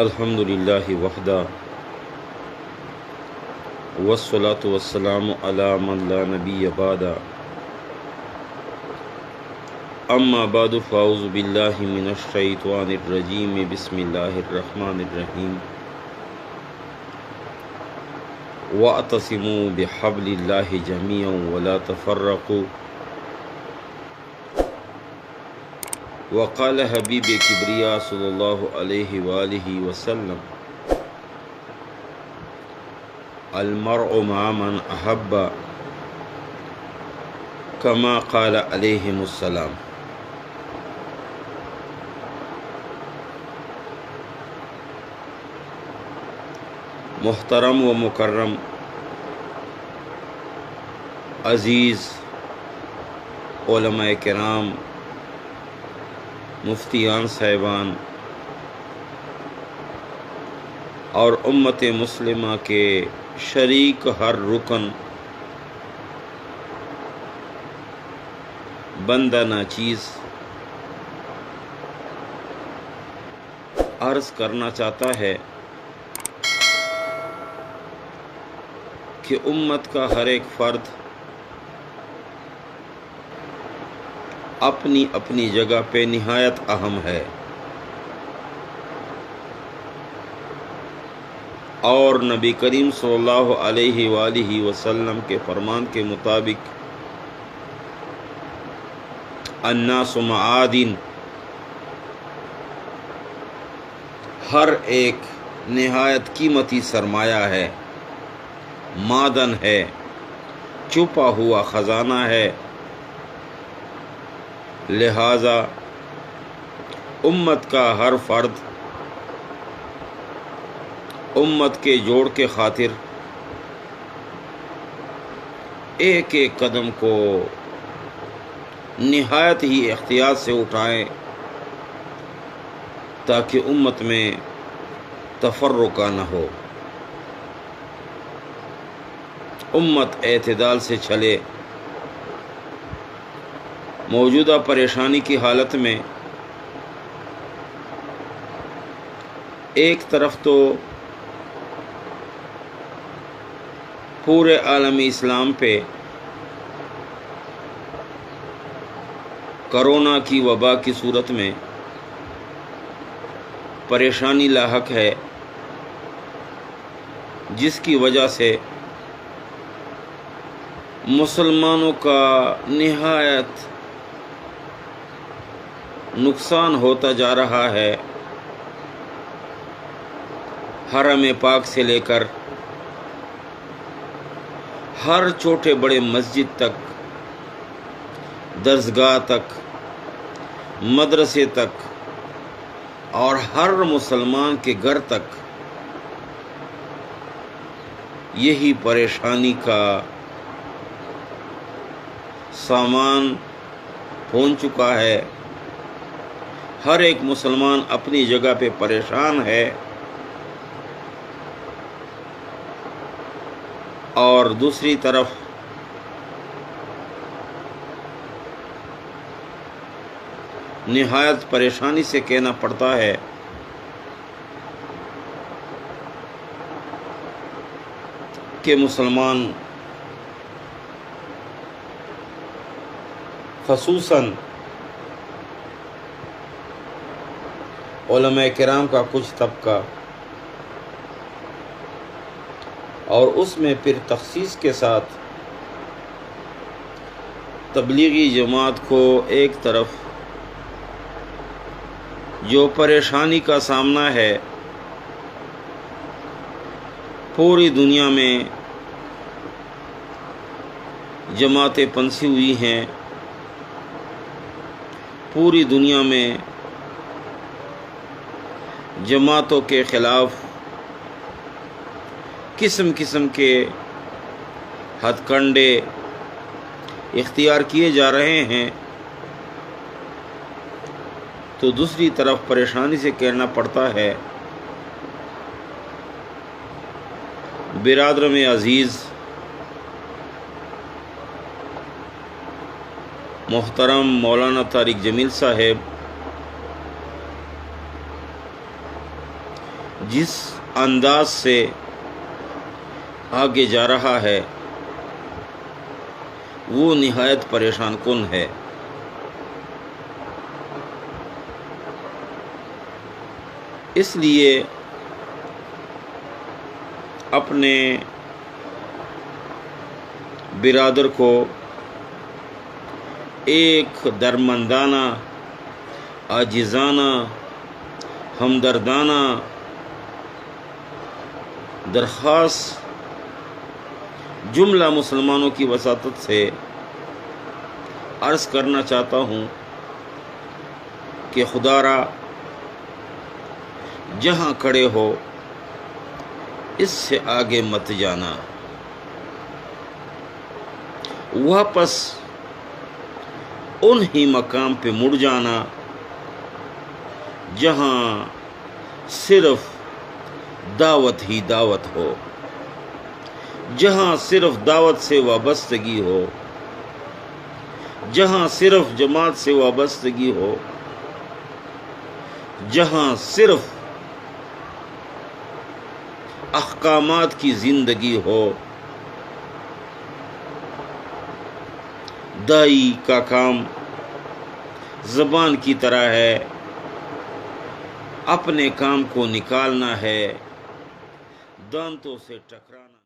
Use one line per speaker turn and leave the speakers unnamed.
الحمد للہ وحدہ والصلاة والسلام علی من لا نبی بعدہ اما بعد فاعوذ باللہ من الشیطان الرجیم بسم اللہ الرحمن الرحیم واعتصموا بحبل اللہ جمیعا ولا تفرقوا وقال حبیب کبریا صلی اللہ علیہ وآلہ وسلم المرء مع من احب کما قال علیہ السلام۔ محترم و مکرم عزیز علماء کرام، مفتیان صاحبان اور امت مسلمہ کے شریک ہر رکن، بندہ ناچیز عرض کرنا چاہتا ہے کہ امت کا ہر ایک فرد اپنی اپنی جگہ پہ نہایت اہم ہے، اور نبی کریم صلی اللہ علیہ وآلہ وسلم کے فرمان کے مطابق الناس معادن، ہر ایک نہایت قیمتی سرمایہ ہے، معدن ہے، چھپا ہوا خزانہ ہے۔ لہذا امت کا ہر فرد امت کے جوڑ کے خاطر ایک ایک قدم کو نہایت ہی احتیاط سے اٹھائیں تاکہ امت میں تفرقہ نہ ہو، امت اعتدال سے چلے۔ موجودہ پریشانی کی حالت میں ایک طرف تو پورے عالم اسلام پہ کرونا کی وبا کی صورت میں پریشانی لاحق ہے، جس کی وجہ سے مسلمانوں کا نہایت نقصان ہوتا جا رہا ہے۔ حرم پاک سے لے کر ہر چھوٹے بڑے مسجد تک، درسگاہ تک، مدرسے تک اور ہر مسلمان کے گھر تک یہی پریشانی کا سامان پہنچ چکا ہے۔ ہر ایک مسلمان اپنی جگہ پہ پریشان ہے، اور دوسری طرف نہایت پریشانی سے کہنا پڑتا ہے کہ مسلمان خصوصاً علماء کرام کا کچھ طبقہ، اور اس میں پھر تخصیص کے ساتھ تبلیغی جماعت کو ایک طرف جو پریشانی کا سامنا ہے، پوری دنیا میں جماعتیں پنسی ہوئی ہیں، پوری دنیا میں جماعتوں کے خلاف قسم قسم کے ہتھ کنڈے اختیار کیے جا رہے ہیں، تو دوسری طرف پریشانی سے کہنا پڑتا ہے برادر میں عزیز محترم مولانا طارق جمیل صاحب جس انداز سے آگے جا رہا ہے وہ نہایت پریشان کن ہے۔ اس لیے اپنے برادر کو ایک درمندانہ، عاجزانہ، ہمدردانہ درخواست جملہ مسلمانوں کی وساطت سے عرض کرنا چاہتا ہوں کہ خدا را جہاں کھڑے ہو اس سے آگے مت جانا، واپس انہی مقام پہ مڑ جانا جہاں صرف دعوت ہی دعوت ہو، جہاں صرف دعوت سے وابستگی ہو، جہاں صرف جماعت سے وابستگی ہو، جہاں صرف احکامات کی زندگی ہو۔ دائی کا کام زبان کی طرح ہے، اپنے کام کو نکالنا ہے، دانتوں سے ٹکرانا۔